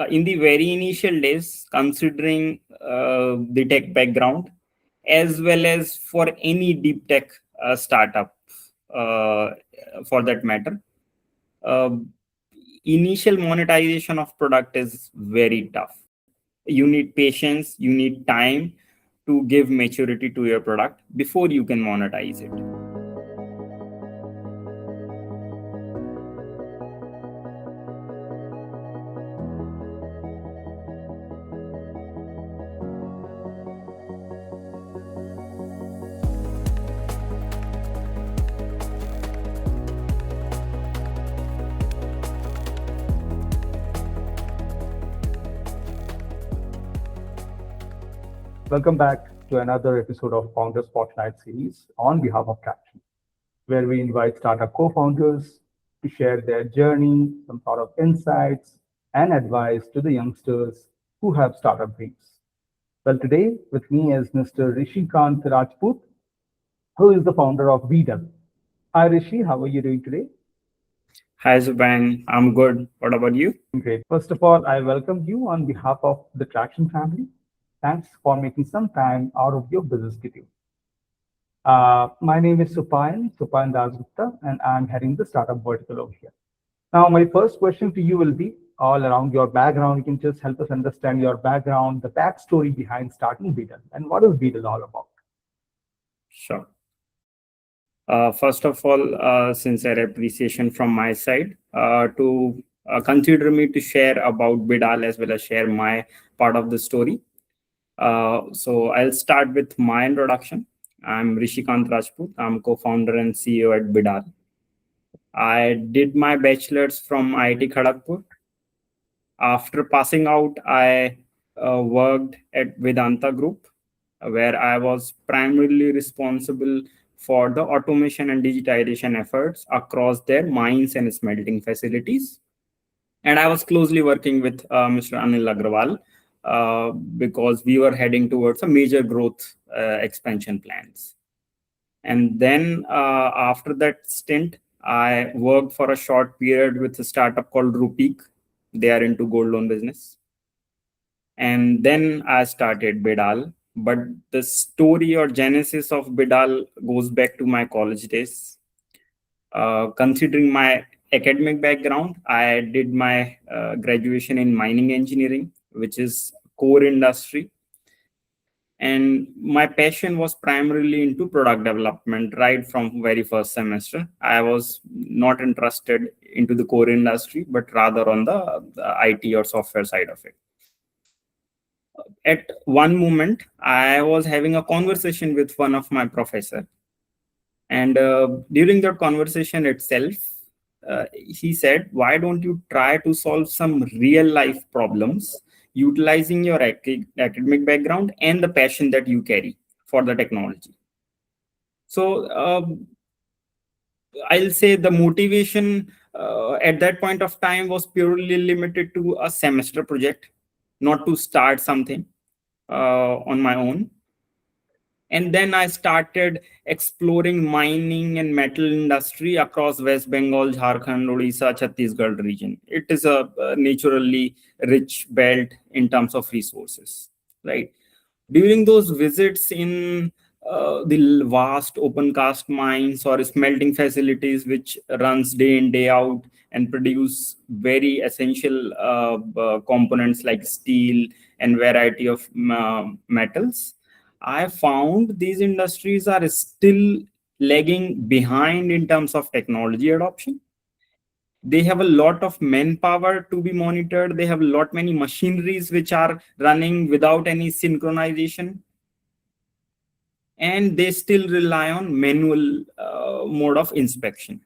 in the very initial days, considering the tech background, as well as for any deep tech startup, uh, for that matter, uh, initial monetization of product is very tough. You need patience, you need time to give maturity to your product before you can monetize it. Welcome back to another episode of Founder Spotlight series on behalf of Tracxn, where we invite startup co-founders to share their journey, some sort of insights and advice to the youngsters who have startup dreams. Well, today with me is Mr. Rishi Rajpoot, who is the founder of Bidaal. Hi, Rishi. How are you doing today? Hi, Zubang. I'm good. What about you? Great. First of all, I welcome you on behalf of the Tracxn family. Thanks for making some time out of your busy schedule. My name is Supayan Dasgupta, and I'm heading the startup vertical over here. Now, my first question to you will be all around your background. You can just help us understand your background, the backstory behind starting Bidaal, and what is Bidaal all about? Sure. First of all, sincere appreciation from my side to consider me to share about Bidaal as well as share my part of the story. So I'll start with my introduction. I'm Rishi Rajpoot. I'm co-founder and CEO at Bidaal. I did my bachelor's from IIT Kharagpur. After passing out, I worked at Vedanta Group, where I was primarily responsible for the automation and digitization efforts across their mines and smelting facilities. And I was closely working with Mr. Anil Agrawal, because we were heading towards a major growth expansion plans. And then after that stint, I worked for a short period with a startup called Rupeek. They are into gold loan business. And then I started Bidaal. But the story or genesis of Bidaal goes back to my college days. Considering my academic background, I did my graduation in mining engineering, which is core industry. And my passion was primarily into product development right from very first semester. I was not interested into the core industry, but rather on the IT or software side of it. At one moment, I was having a conversation with one of my professor. And during that conversation itself, he said, why don't you try to solve some real life problems utilizing your academic background and the passion that you carry for the technology? So I'll say the motivation at that point of time was purely limited to a semester project, not to start something on my own. And then I started exploring mining and metal industry across West Bengal, Jharkhand, Odisha, Chhattisgarh region. It is a naturally rich belt in terms of resources, right? During those visits in the vast open cast mines or smelting facilities, which runs day in, day out and produce very essential components like steel and variety of metals, I found these industries are still lagging behind in terms of technology adoption. They have a lot of manpower to be monitored. They have a lot many machineries which are running without any synchronization. And they still rely on manual mode of inspection.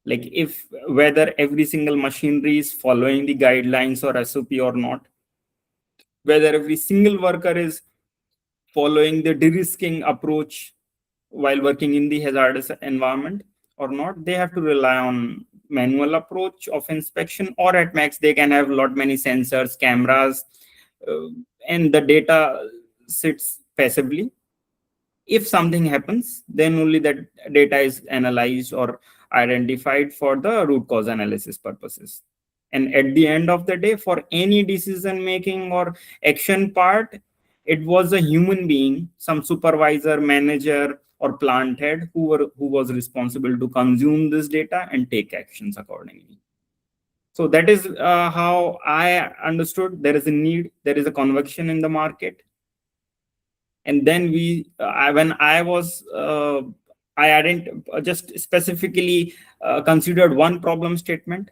Like if whether every single machinery is following the guidelines or SOP or not, whether every single worker is following the de-risking approach while working in the hazardous environment or not, they have to rely on manual approach of inspection, or at max they can have lot many sensors, cameras, and the data sits passively. If something happens, then only that data is analyzed or identified for the root cause analysis purposes. And at the end of the day, for any decision making or action part, it was a human being, some supervisor, manager, or plant head who was responsible to consume this data and take actions accordingly. So that is how I understood there is a need, there is a conviction in the market. And then when I was, I hadn't just specifically considered one problem statement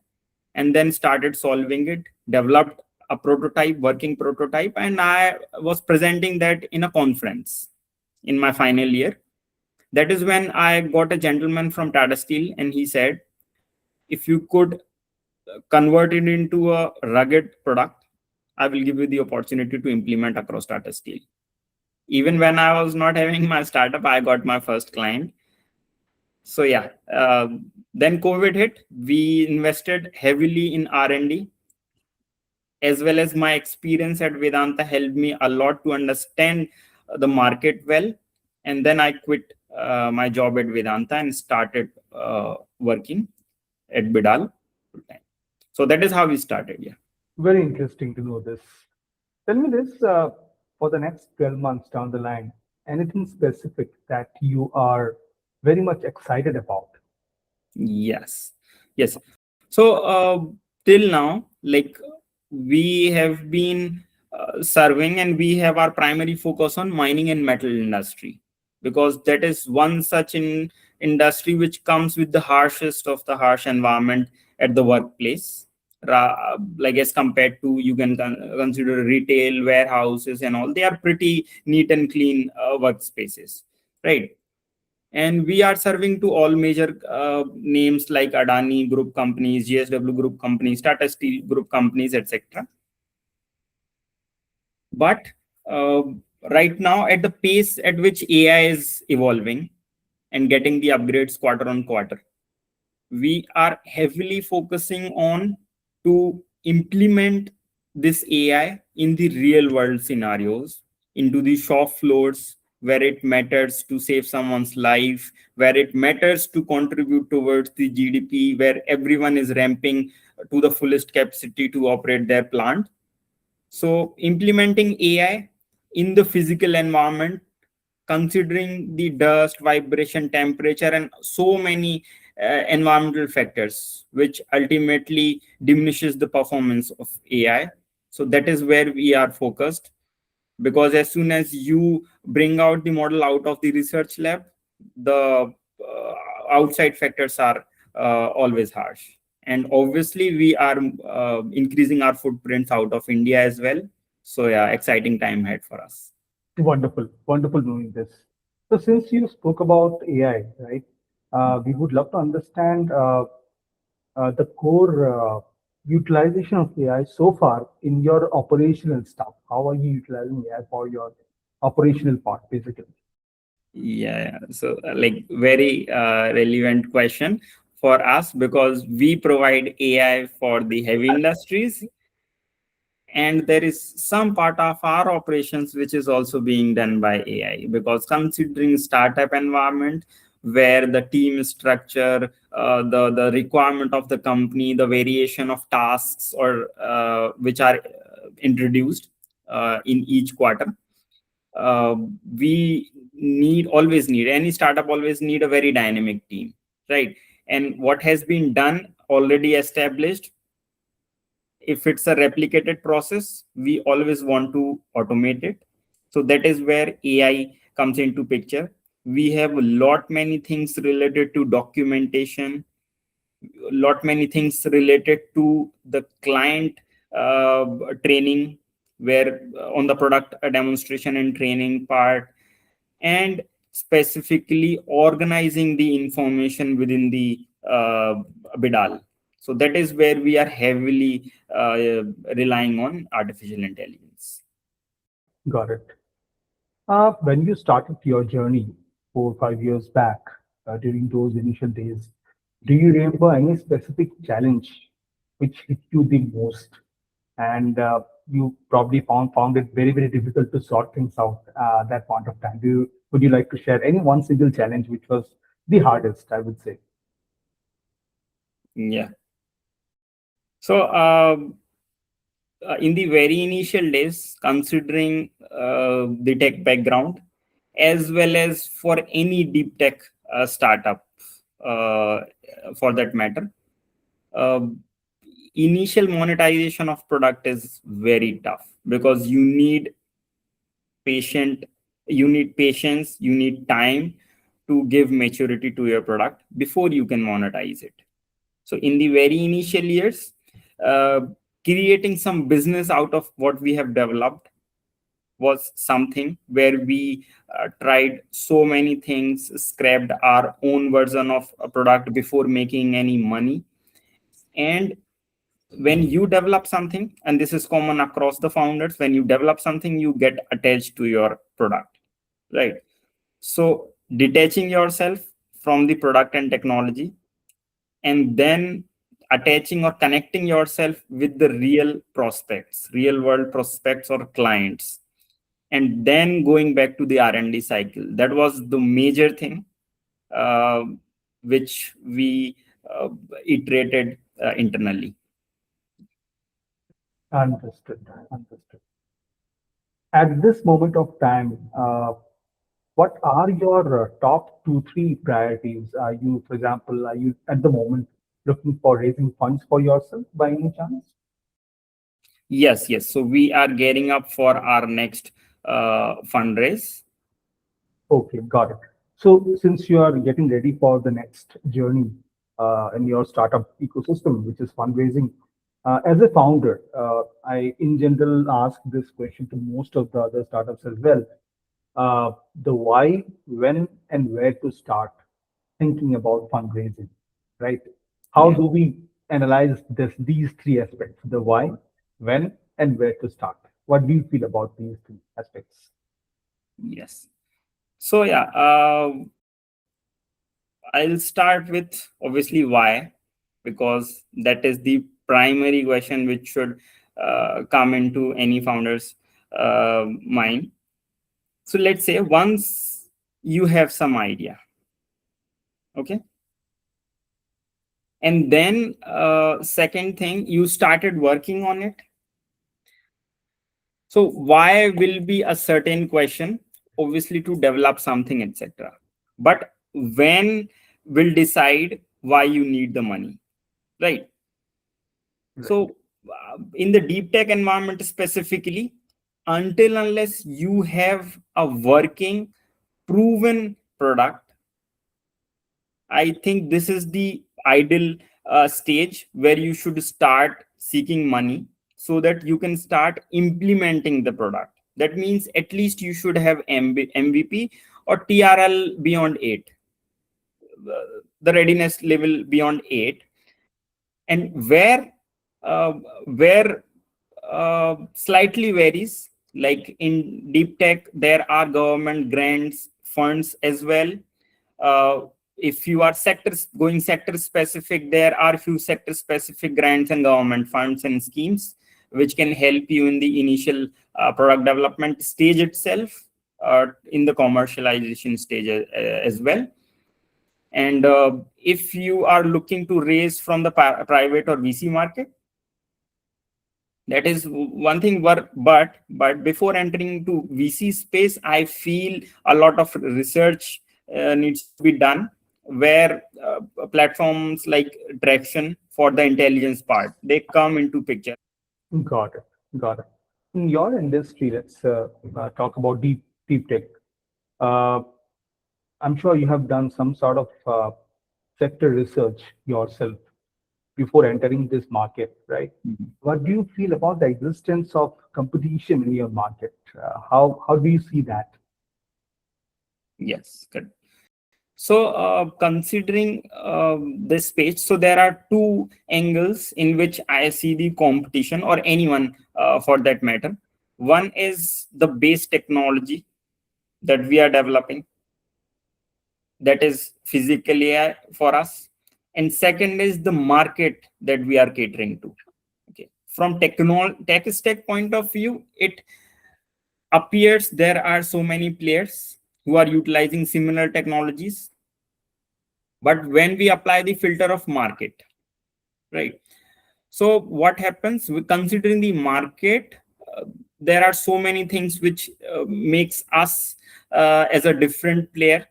and then started solving it, developed a prototype, working prototype, and I was presenting that in a conference in my final year. That is when I got a gentleman from Tata Steel, and he said, if you could convert it into a rugged product, I will give you the opportunity to implement across Tata Steel. Even when I was not having my startup, I got my first client. So yeah, then COVID hit. We invested heavily in R&D, as well as my experience at Vedanta helped me a lot to understand the market well. And then I quit my job at Vedanta and started working at Bidaal full time. So that is how we started. Yeah. Very interesting to know this. Tell me this, for the next 12 months down the line, anything specific that you are very much excited about? Yes. Yes. So till now, like we have been serving, and we have our primary focus on mining and metal industry, because that is one such industry which comes with the harshest of the harsh environment at the workplace. Like as compared to, you can consider retail, warehouses and all, they are pretty neat and clean workspaces, right? And we are serving to all major names like Adani Group companies, GSW Group companies, Tata Steel Group companies, etc. But uh, right now, at the pace at which AI is evolving and getting the upgrades quarter on quarter, we are heavily focusing on to implement this AI in the real world scenarios, into the shop floors where it matters to save someone's life, where it matters to contribute towards the GDP, where everyone is ramping to the fullest capacity to operate their plant. So implementing AI in the physical environment, considering the dust, vibration, temperature, and so many environmental factors, which ultimately diminishes the performance of AI. So that is where we are focused, because as soon as you bring out the model out of the research lab, the outside factors are always harsh. And obviously, we are increasing our footprints out of India as well. So yeah, exciting time ahead for us. Wonderful, wonderful knowing this. So, since you spoke about AI, right, we would love to understand the core utilization of AI so far in your operational stuff. How are you utilizing AI for your operational part, basically? Yeah, so like very relevant question for us, because we provide AI for the heavy industries, and there is some part of our operations which is also being done by AI, because considering startup environment where the team structure, the requirement of the company, the variation of tasks or which are introduced in each quarter, uh, we always need, any startup always need a very dynamic team, right? And what has been done, already established, if it's a replicated process, we always want to automate it. So that is where AI comes into picture. We have a lot many things related to documentation, lot many things related to the client uh, training, where on the product demonstration and training part, and specifically organizing the information within the Bidal. So that is where we are heavily relying on artificial intelligence. Got it. When you started your journey 4 or 5 years back, during those initial days, do you remember any specific challenge which hit you the most? And you probably found it very, very difficult to sort things out that point of time. Would you like to share any one single challenge which was the hardest, I would say? Yeah. So in the very initial days, considering the tech background, as well as for any deep tech startup, uh, for that matter, uh, initial monetization of product is very tough because patient you need patience, you need time to give maturity to your product before you can monetize it. So in the very initial years, uh, creating some business out of what we have developed was something where we tried so many things, scrapped our own version of a product before making any money. And when you develop something, and this is common across the founders, when you develop something, you get attached to your product, right? So detaching yourself from the product and technology, and then attaching or connecting yourself with the real world prospects or clients, and then going back to the R&D cycle, that was the major thing, uh, which we iterated internally. Understood. Understood. At this moment of time, what are your top two, three priorities? Are you, for example, are you at the moment looking for raising funds for yourself by any chance? Yes, so we are gearing up for our next fundraise. Okay, got it. So since you are getting ready for the next journey in your startup ecosystem, which is fundraising, as a founder, I in general ask this question to most of the other startups as well. The why, when, and where to start thinking about fundraising, right? How Yeah. do we analyze these three aspects, the why, when, and where to start? What do you feel about these three aspects? Yes. So yeah, I'll start with obviously why, because that is the primary question which should come into any founder's mind. So let's say once you have some idea, okay, and then second thing, you started working on it. So why will be a certain question, obviously to develop something, etc. But when will decide why you need the money, right? Right. So in the deep tech environment specifically, until unless you have a working, proven product, I think this is the ideal stage where you should start seeking money so that you can start implementing the product. That means at least you should have MVP or TRL beyond 8, the readiness level beyond 8. And uh, where slightly varies, like in deep tech, there are government grants, funds as well. uh, if you are sector specific, there are few sector specific grants and government funds and schemes which can help you in the initial product development stage itself, in the commercialization stage as well. And if you are looking to raise from the private or VC market, that is one thing. But before entering to VC space, I feel a lot of research needs to be done, where platforms like Tracxn for the intelligence part, they come into picture. Got it. Got it. In your industry, let's talk about deep tech. Uh, I'm sure you have done some sort of sector research yourself before entering this market, right? Mhm. What do you feel about the existence of competition in your market? How do you see that? Yes, good. So considering this page, so there are two angles in which I see the competition, or anyone for that matter. One is the base technology that we are developing, that is physical AI for us. And second is the market that we are catering to. Okay. From tech stack point of view, it appears there are so many players who are utilizing similar technologies. But when we apply the filter of market, right? So what happens, considering the market, uh, there are so many things which makes us as a different player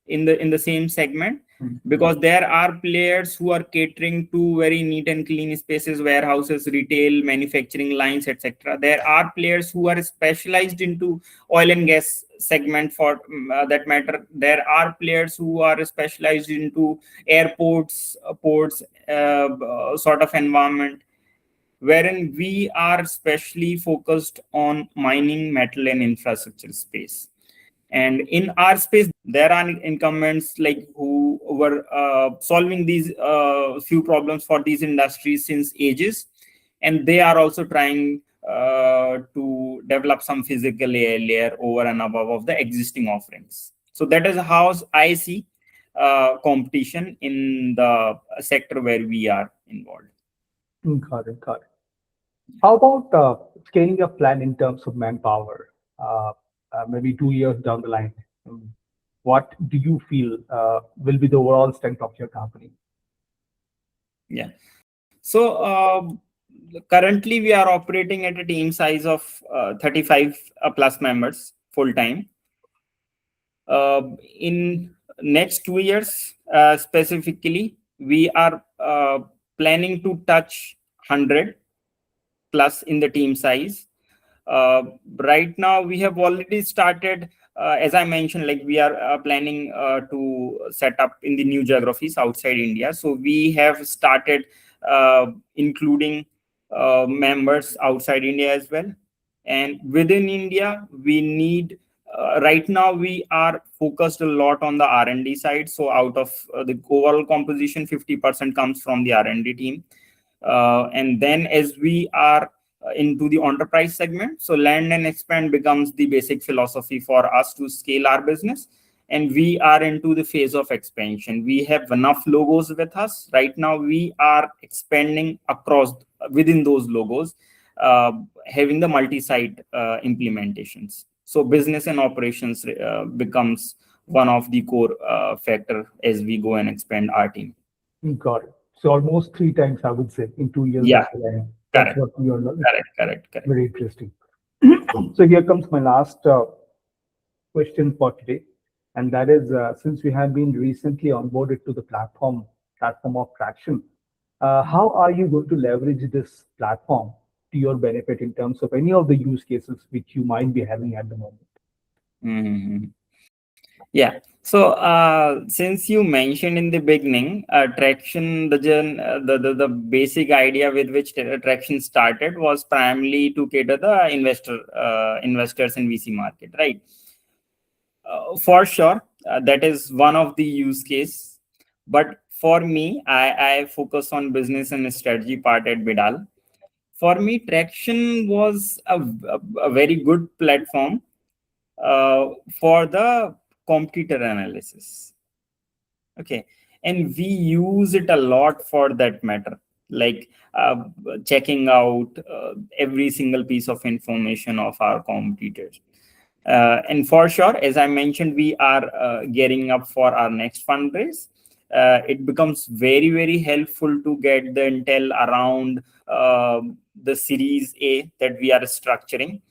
in the same segment, because there are players who are catering to very neat and clean spaces, warehouses, retail, manufacturing lines, etc. There are players who are specialized into oil and gas segment, for that matter. There are players who are specialized into airports, ports, sort of environment, wherein we are specially focused on mining, metal, and infrastructure space. And in our space, there are incumbents like who were solving these few problems for these industries since ages, and they are also trying to develop some physical AI layer over and above of the existing offerings. So that is how I see competition in the sector where we are involved. Got it, got it. How about scaling a plan in terms of manpower? Maybe 2 years down the line, what do you feel will be the overall strength of your company? Yeah. So currently we are operating at a team size of 35 plus members full time. In next 2 years, specifically, we are planning to touch 100 plus in the team size. Right now, we have already started, as I mentioned, like we are planning to set up in the new geographies outside India. So we have started including members outside India as well. And within India, we need, right now, we are focused a lot on the R&D side. So out of the overall composition, 50% comes from the R&D team. And then as we are into the enterprise segment, so land and expand becomes the basic philosophy for us to scale our business. And we are into the phase of expansion. We have enough logos with us right now. We are expanding across within those logos, having the multi-site implementations. So business and operations becomes one of the core factor as we go and expand our team. Got it. So almost 3 times, I would say, in 2 years down Yeah, the line. That's correct, what we are learning. correct. Very interesting. So here comes my last question for today, and that is, since we have been recently onboarded to the platform of Tracxn, how are you going to leverage this platform to your benefit in terms of any of the use cases which you might be having at the moment? Mhm. Yeah. So since you mentioned in the beginning, Tracxn, the basic idea with which Tracxn started was primarily to cater the investors in VC market, right? For sure, that is one of the use case. But for me, I focus on business and strategy part at Bidaal. For me, Tracxn was a very good platform for the competitor analysis. Okay. And we use it a lot for that matter, like checking out every single piece of information of our competitors. And for sure, as I mentioned, we are gearing up for our next fundraise. It becomes very, very helpful to get the intel around the Series A that we are structuring,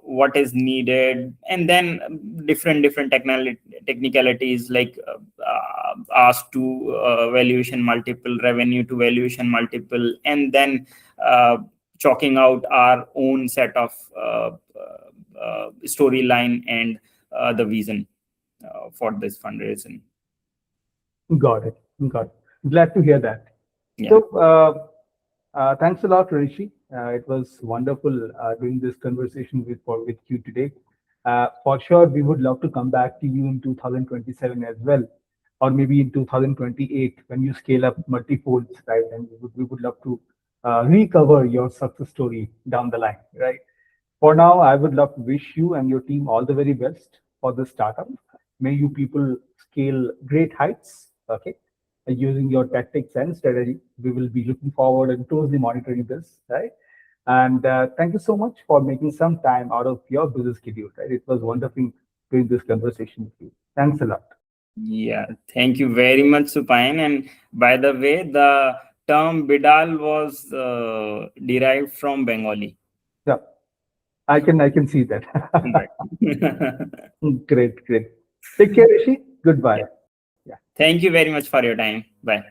what is needed, and then different technicalities like ask to valuation multiple, revenue to valuation multiple, and then chalking out our own set of storyline and the vision for this fundraising. Got it. Got it. Glad to hear that. Yeah. So, thanks a lot, Rishi. It was wonderful doing this conversation with you today. For sure, we would love to come back to you in 2027 as well, or maybe in 2028 when you scale up multifolds, right? And we would love to recover your success story down the line, right? For now, I would love to wish you and your team all the very best for the startup. May you people scale great heights, okay? And using your tactics and strategy, we will be looking forward and closely monitoring this, right? And thank you so much for making some time out of your busy schedule, right? It was wonderful doing this conversation with you. Thanks a lot. Yeah, thank you very much, Supine. And by the way, the term Bidaal was derived from Bengali. Yeah, I can see that. Right. Great, great. Take care, Rishi. Goodbye. Yeah. Thank you very much for your time. Bye.